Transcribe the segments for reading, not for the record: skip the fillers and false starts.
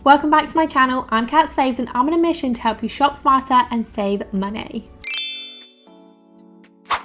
Welcome back to my channel. I'm Kat Saves and I'm on a mission to help you shop smarter and save money.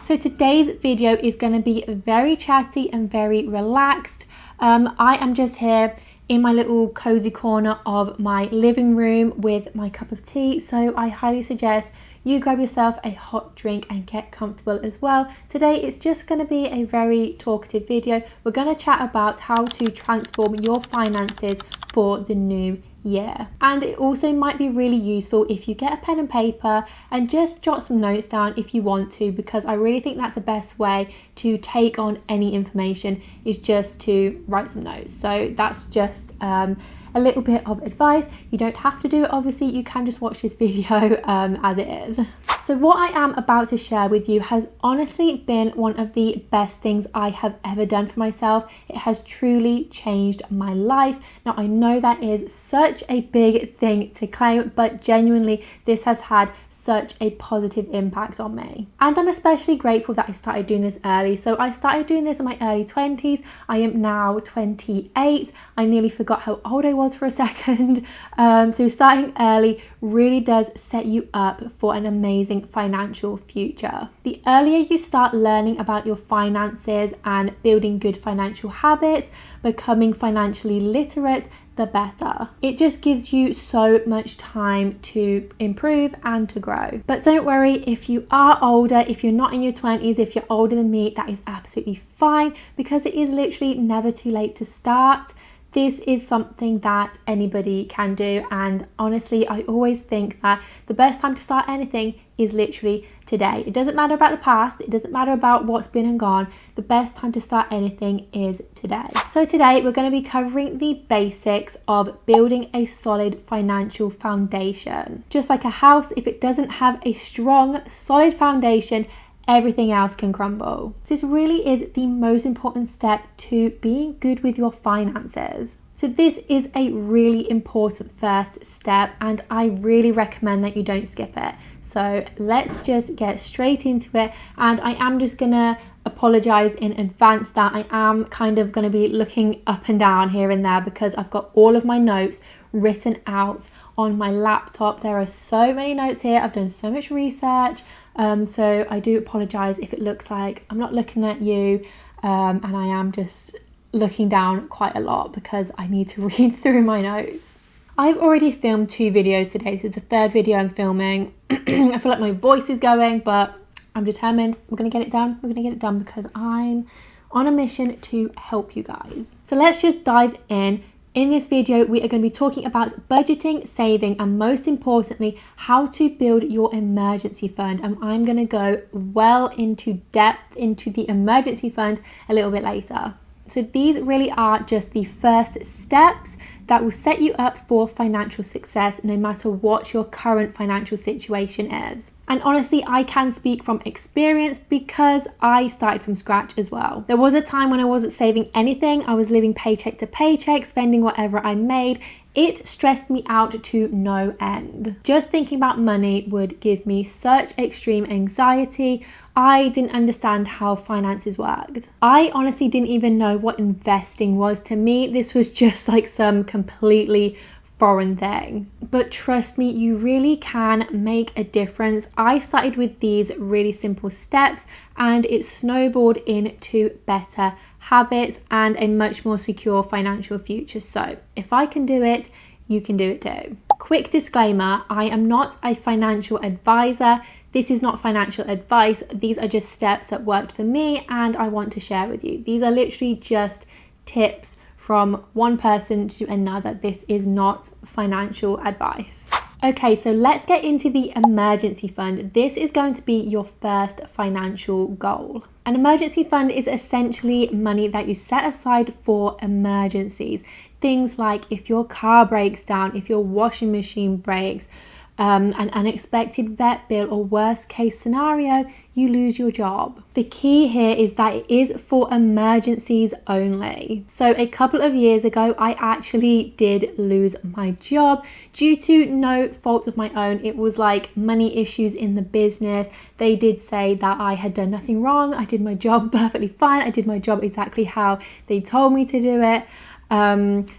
So today's video is going to be very chatty and very relaxed. I am just here in my little cozy corner of my living room with my cup of tea, so I highly suggest you grab yourself a hot drink and get comfortable as well. Today it's just going to be a very talkative video. We're going to chat about how to transform your finances for the new year, and it also might be really useful if you get a pen and paper and just jot some notes down if you want to, because I really think that's the best way to take on any information, is just to write some notes. So that's just a little bit of advice. You don't have to do it, obviously. You can just watch this video as it is. So what I am about to share with you has honestly been one of the best things I have ever done for myself. It has truly changed my life. Now I know that is such a big thing to claim, but genuinely this has had such a positive impact on me. And I'm especially grateful that I started doing this early. So I started doing this in my early 20s. I am now 28. I nearly forgot how old I was for a second. So starting early really does set you up for an amazing financial future. The earlier you start learning about your finances and building good financial habits, becoming financially literate, the better. It just gives you so much time to improve and to grow. But don't worry, if you are older, if you're not in your 20s, if you're older than me, that is absolutely fine, because it is literally never too late to start. This is something that anybody can do, and honestly I always think that the best time to start anything is literally today. It doesn't matter about the past, it doesn't matter about what's been and gone. The best time to start anything is today. So today we're going to be covering the basics of building a solid financial foundation. Just like a house, if it doesn't have a strong, solid foundation, everything else can crumble. This really is the most important step to being good with your finances. So this is a really important first step, and I really recommend that you don't skip it. So let's just get straight into it, and I am just gonna apologize in advance that I am kind of going to be looking up and down here and there, because I've got all of my notes written out on my laptop. There are so many notes here. I've done so much research, so I do apologize if it looks like I'm not looking at you, and I am just looking down quite a lot because I need to read through my notes. I've already filmed 2 videos today, so it's the 3rd video I'm filming. I feel like my voice is going, but I'm determined. We're going to get it done. We're going to get it done because I'm on a mission to help you guys. So let's just dive in. In this video, we are going to be talking about budgeting, saving, and most importantly, how to build your emergency fund. And I'm going to go well into depth into the emergency fund a little bit later. So these really are just the first steps that will set you up for financial success no matter what your current financial situation is. And honestly, I can speak from experience because I started from scratch as well. There was a time when I wasn't saving anything. I was living paycheck to paycheck, spending whatever I made. It stressed me out to no end. Just thinking about money would give me such extreme anxiety. I didn't understand how finances worked. I honestly didn't even know what investing was. To me, this was just like some completely foreign thing. But trust me, you really can make a difference. I started with these really simple steps and it snowballed into better habits and a much more secure financial future. So if I can do it, you can do it too. Quick disclaimer, I am not a financial advisor. This is not financial advice. These are just steps that worked for me and I want to share with you. These are literally just tips from one person to another. This is not financial advice. Okay, so let's get into the emergency fund. This is going to be your first financial goal. An emergency fund is essentially money that you set aside for emergencies. Things like if your car breaks down, if your washing machine breaks, an unexpected vet bill, or worst case scenario, you lose your job. The key here is that it is for emergencies only. So a couple of years ago, I actually did lose my job due to no fault of my own. It was like money issues in the business. They did say that I had done nothing wrong. I did my job perfectly fine. I did my job exactly how they told me to do it.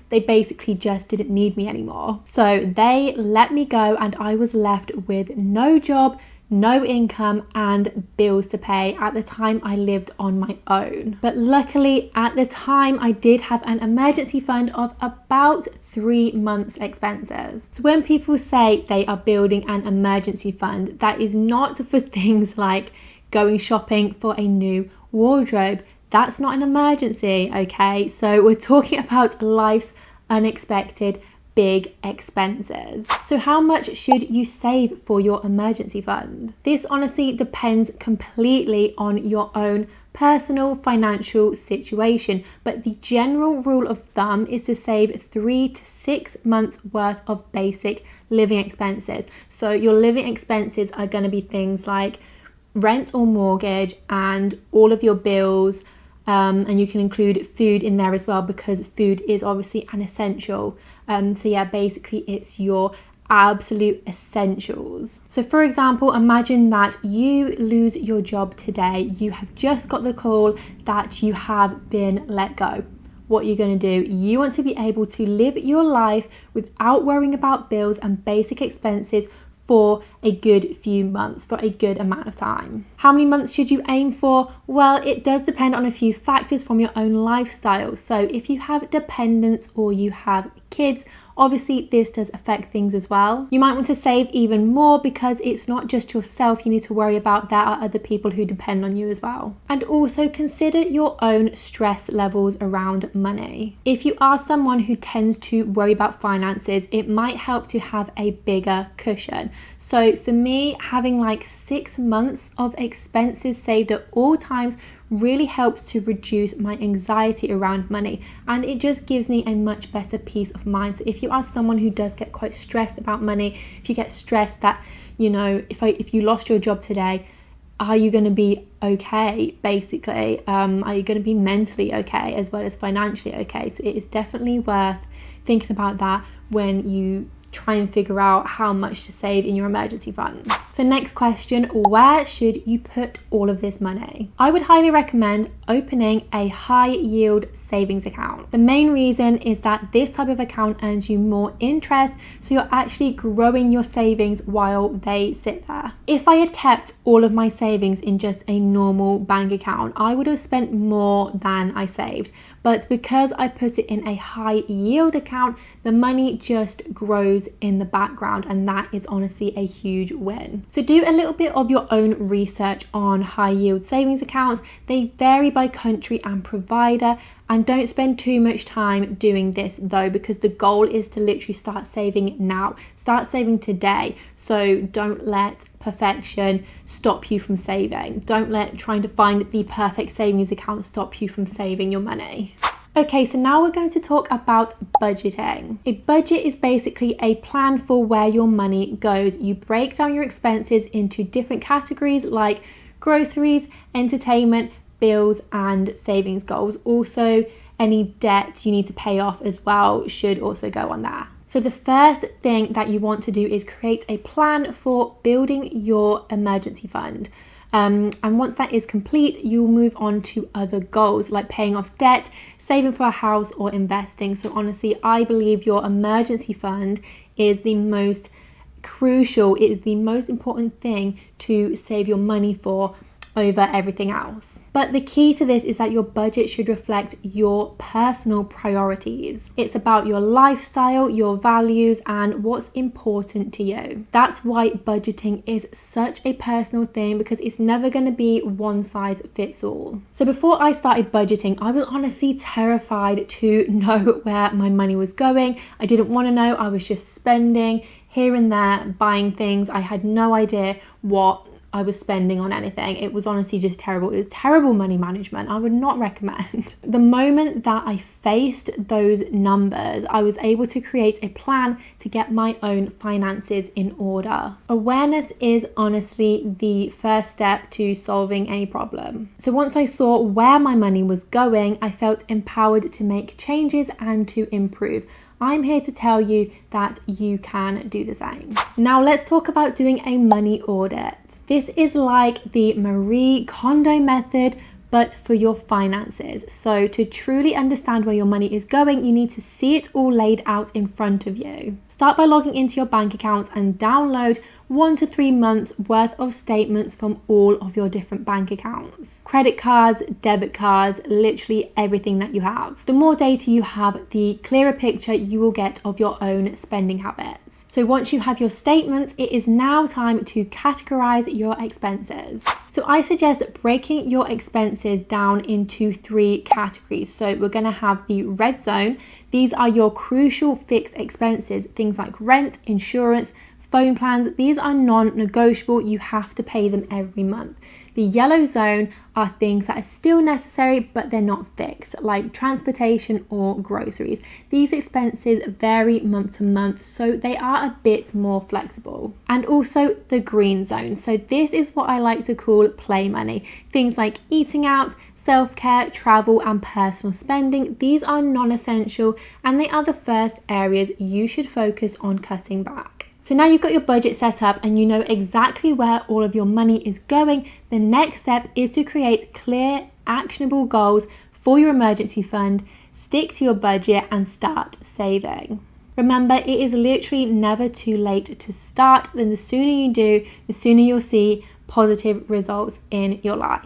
they basically just didn't need me anymore. So they let me go and I was left with no job, no income and bills to pay. At the time I lived on my own. But luckily at the time I did have an emergency fund of about 3 months expenses. So when people say they are building an emergency fund, that is not for things like going shopping for a new wardrobe. That's not an emergency, okay? So we're talking about life's unexpected big expenses. So how much should you save for your emergency fund? This honestly depends completely on your own personal financial situation, but the general rule of thumb is to save 3 to 6 months worth of basic living expenses. So your living expenses are going to be things like rent or mortgage and all of your bills, and you can include food in there as well because food is obviously an essential. So yeah, basically it's your absolute essentials. So for example, imagine that you lose your job today. You have just got the call that you have been let go. What are you going to do? You want to be able to live your life without worrying about bills and basic expenses for a good few months, for a good amount of time. How many months should you aim for? Well, it does depend on a few factors from your own lifestyle. So if you have dependents or you have kids, obviously this does affect things as well. You might want to save even more because it's not just yourself you need to worry about, there are other people who depend on you as well. And also consider your own stress levels around money. If you are someone who tends to worry about finances, it might help to have a bigger cushion. So for me, having like 6 months of expenses saved at all times really helps to reduce my anxiety around money, and it just gives me a much better peace of mind. So if you are someone who does get quite stressed about money, if you get stressed that, you know, if you lost your job today, are you going to be okay, basically? Are you going to be mentally okay as well as financially okay? So it is definitely worth thinking about that when you try and figure out how much to save in your emergency fund. So next question, where should you put all of this money? I would highly recommend opening a high yield savings account. The main reason is that this type of account earns you more interest, so you're actually growing your savings while they sit there. If I had kept all of my savings in just a normal bank account, I would have spent more than I saved. But because I put it in a high yield account, the money just grows in the background, and that is honestly a huge win. So do a little bit of your own research on high yield savings accounts. They vary by country and provider, and don't spend too much time doing this though, because the goal is to literally start saving now. Start saving today. So don't let perfection stop you from saving. Don't let trying to find the perfect savings account stop you from saving your money. Okay, so now we're going to talk about budgeting. A budget is basically a plan for where your money goes. You break down your expenses into different categories like groceries, entertainment, bills, and savings goals. Also, any debt you need to pay off as well should also go on there. So the first thing that you want to do is create a plan for building your emergency fund. And once that is complete, you'll move on to other goals like paying off debt, saving for a house, or investing. So honestly, I believe your emergency fund is the most crucial, it is the most important thing to save your money for over everything else. But the key to this is that your budget should reflect your personal priorities. It's about your lifestyle, your values, and what's important to you. That's why budgeting is such a personal thing, because it's never going to be one size fits all. So before I started budgeting, I was honestly terrified to know where my money was going. I didn't want to know. I was just spending here and there, buying things. I had no idea what I was spending on anything. It was honestly just terrible. It was terrible money management. I would not recommend. The moment that I faced those numbers, I was able to create a plan to get my own finances in order. Awareness is honestly the first step to solving any problem. So once I saw where my money was going, I felt empowered to make changes and to improve. I'm here to tell you that you can do the same. Now let's talk about doing a money audit. This is like the Marie Kondo method, but for your finances. So to truly understand where your money is going, you need to see it all laid out in front of you. Start by logging into your bank accounts and download 1 to 3 months worth of statements from all of your different bank accounts. Credit cards, debit cards, literally everything that you have. The more data you have, the clearer picture you will get of your own spending habits. So once you have your statements, it is now time to categorize your expenses. So I suggest breaking your expenses down into 3 categories. So we're going to have the red zone. These are your crucial fixed expenses, things like rent, insurance, phone plans. These are non-negotiable. You have to pay them every month. The yellow zone are things that are still necessary, but they're not fixed, like transportation or groceries. These expenses vary month to month, so they are a bit more flexible. And also the green zone. So this is what I like to call play money. Things like eating out, self-care, travel, and personal spending. These are non-essential, and they are the first areas you should focus on cutting back. So now you've got your budget set up and you know exactly where all of your money is going. The next step is to create clear, actionable goals for your emergency fund, stick to your budget, and start saving. Remember, it is literally never too late to start. Then the sooner you do, the sooner you'll see positive results in your life.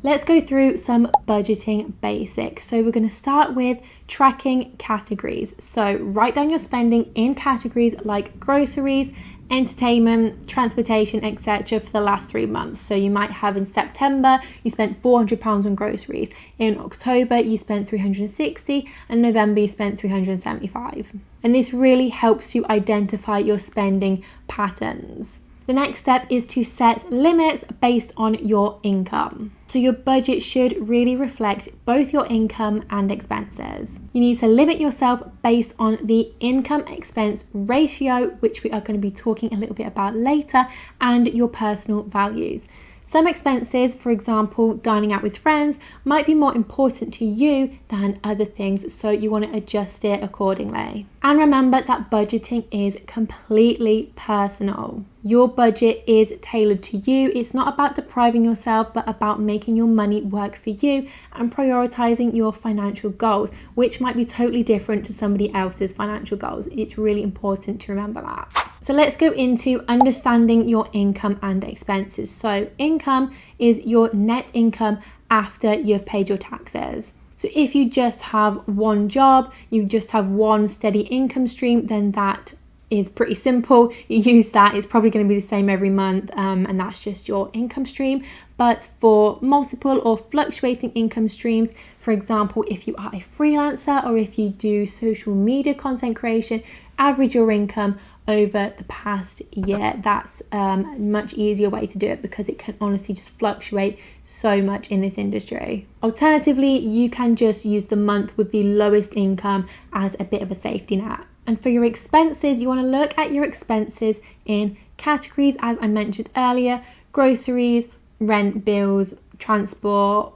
Let's go through some budgeting basics. So we're going to start with tracking categories. So write down your spending in categories like groceries, entertainment, transportation, etc. for the last 3 months. So you might have in September, you spent £400 on groceries. In October, you spent 360, and November, you spent 375. And this really helps you identify your spending patterns. The next step is to set limits based on your income. So your budget should really reflect both your income and expenses. You need to limit yourself based on the income expense ratio, which we are going to be talking a little bit about later, and your personal values. Some expenses, for example, dining out with friends, might be more important to you than other things, so you want to adjust it accordingly. And remember that budgeting is completely personal. Your budget is tailored to you. It's not about depriving yourself, but about making your money work for you and prioritizing your financial goals, which might be totally different to somebody else's financial goals. It's really important to remember that. So let's go into understanding your income and expenses. So income is your net income after you've paid your taxes. So if you just have one job, you just have one steady income stream, then that is pretty simple. You use that, it's probably going to be the same every month, and that's just your income stream. But for multiple or fluctuating income streams, for example, if you are a freelancer or if you do social media content creation, average your income over the past year. That's a much easier way to do it because it can honestly just fluctuate so much in this industry. Alternatively, you can just use the month with the lowest income as a bit of a safety net. And for your expenses, you want to look at your expenses in categories, as I mentioned earlier: groceries, rent, bills, transport,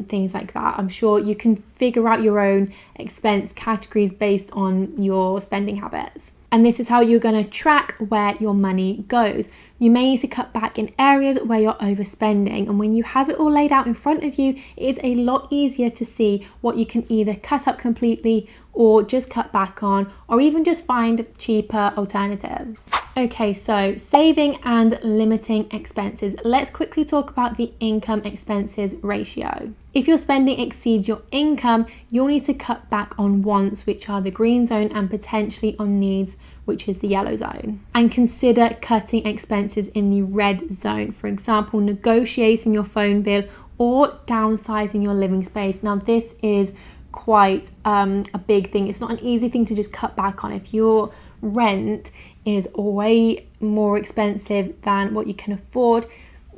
things like that. I'm sure you can figure out your own expense categories based on your spending habits. And this is how you're going to track where your money goes. You may need to cut back in areas where you're overspending. And when you have it all laid out in front of you, it is a lot easier to see what you can either cut up completely or just cut back on, or even just find cheaper alternatives. Okay, so saving and limiting expenses. Let's quickly talk about the income expenses ratio. If your spending exceeds your income, you'll need to cut back on wants, which are the green zone, and potentially on needs, which is the yellow zone. And consider cutting expenses in the red zone. For example, negotiating your phone bill or downsizing your living space. Now, this is quite a big thing. It's not an easy thing to just cut back on. If your rent is way more expensive than what you can afford,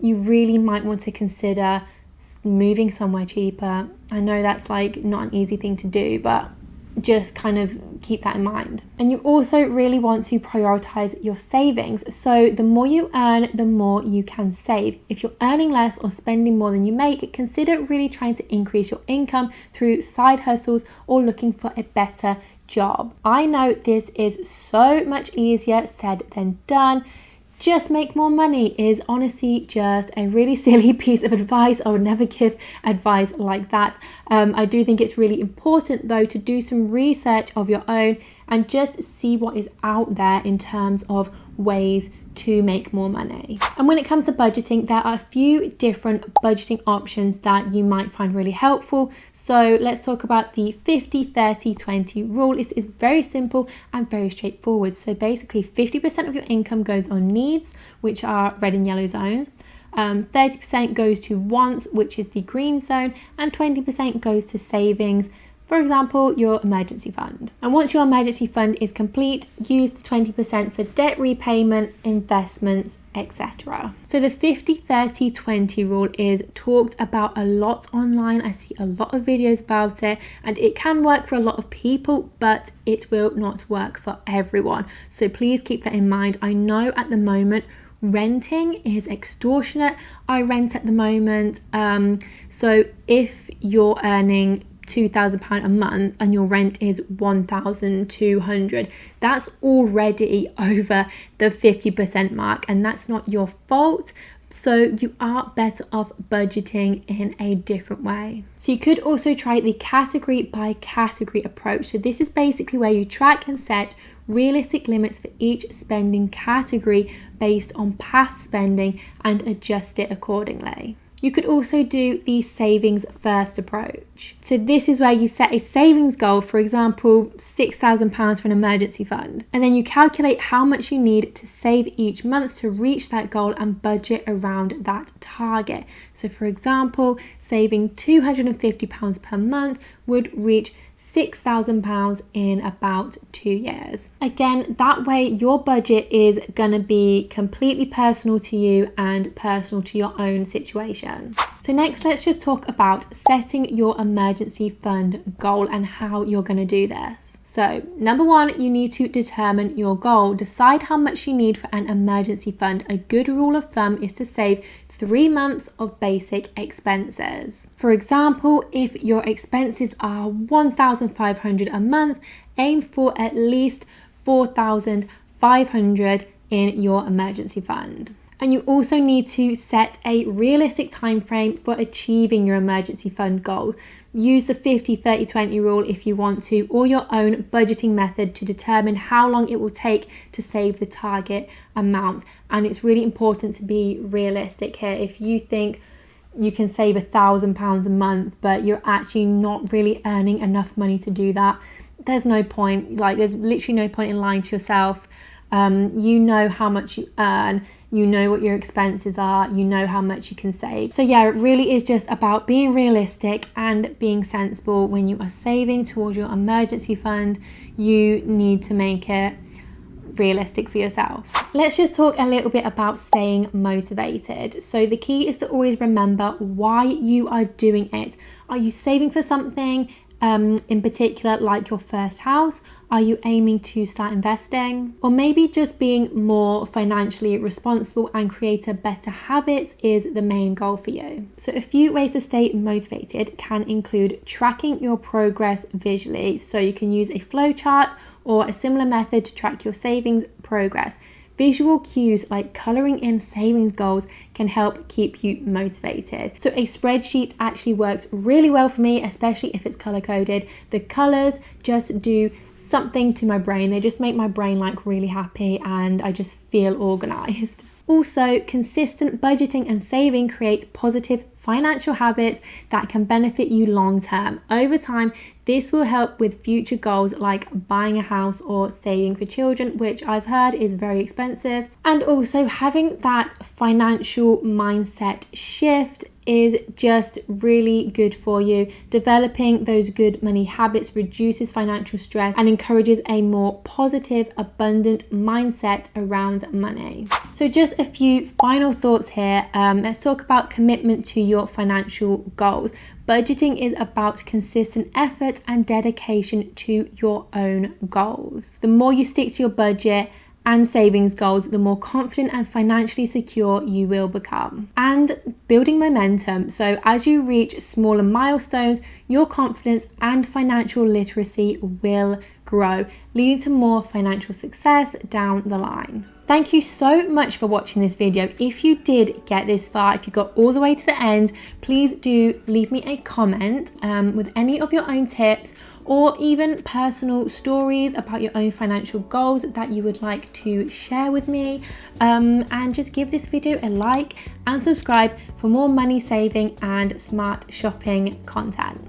you really might want to consider moving somewhere cheaper. I know that's like not an easy thing to do, but just kind of keep that in mind. And you also really want to prioritize your savings. So the more you earn, the more you can save. If you're earning less or spending more than you make, consider really trying to increase your income through side hustles or looking for a better job. I know this is so much easier said than done. just make more money is honestly just a really silly piece of advice. I would never give advice like that. I do think it's really important though to do some research of your own and just see what is out there in terms of ways to make more money. And when it comes to budgeting, there are a few different budgeting options that you might find really helpful. So let's talk about the 50-30-20 rule. It is very simple and very straightforward. So basically 50% of your income goes on needs, which are red and yellow zones. 30% goes to wants, which is the green zone, and 20% goes to savings. For example, your emergency fund. And once your emergency fund is complete, use the 20% for debt repayment, investments, etc. So the 50-30-20 rule is talked about a lot online. I see a lot of videos about it, and it can work for a lot of people, but it will not work for everyone. So please keep that in mind. I know at the moment renting is extortionate. I rent at the moment. So if you're earning £2,000 a month and your rent is 1,200, that's already over the 50% mark, and that's not your fault. So you are better off budgeting in a different way. So you could also try the category by category approach. So this is basically where you track and set realistic limits for each spending category based on past spending and adjust it accordingly. You could also do the savings first approach. So this is where you set a savings goal, for example, £6,000 for an emergency fund. And then you calculate how much you need to save each month to reach that goal and budget around that target. So for example, saving £250 per month would reach £6,000 in about 2 years. Again, that way your budget is going to be completely personal to you and personal to your own situation. So next, let's just talk about setting your emergency fund goal and how you're going to do this. So number one, you need to determine your goal. Decide how much you need for an emergency fund. A good rule of thumb is to save 3 months of basic expenses. For example, if your expenses are £1,500 a month, aim for at least £4,500 in your emergency fund. And you also need to set a realistic time frame for achieving your emergency fund goal. Use the 50-30-20 rule if you want to, or your own budgeting method to determine how long it will take to save the target amount. And it's really important to be realistic here. If you think you can save £1,000 a month, but you're actually not really earning enough money to do that, there's no point. There's literally no point in lying to yourself. You know how much you earn, you know what your expenses are, you know how much you can save. So yeah, it really is just about being realistic and being sensible. When you are saving towards your emergency fund, you need to make it realistic for yourself. Let's just talk a little bit about staying motivated. So the key is to always remember why you are doing it. Are you saving for something in particular, like your first house? Are you aiming to start investing? Or maybe just being more financially responsible and create a better habits is the main goal for you. So a few ways to stay motivated can include tracking your progress visually. So you can use a flow chart or a similar method to track your savings progress. Visual cues like colouring in savings goals can help keep you motivated. So a spreadsheet actually works really well for me, especially if it's colour coded. The colours just do something to my brain. They just make my brain really happy, and I just feel organised. Also, consistent budgeting and saving creates positive financial habits that can benefit you long term. Over time, this will help with future goals like buying a house or saving for children, which I've heard is very expensive. And also having that financial mindset shift is just really good for you. Developing those good money habits reduces financial stress and encourages a more positive, abundant mindset around money. So just a few final thoughts here. Let's talk about commitment to your financial goals. Budgeting is about consistent effort and dedication to your own goals. The more you stick to your budget and savings goals, the more confident and financially secure you will become. And building momentum. So as you reach smaller milestones, your confidence and financial literacy will grow, leading to more financial success down the line. Thank you so much for watching this video. If you did get this far, if you got all the way to the end, please do leave me a comment with any of your own tips or even personal stories about your own financial goals that you would like to share with me. And just give this video a like and subscribe for more money saving and smart shopping content.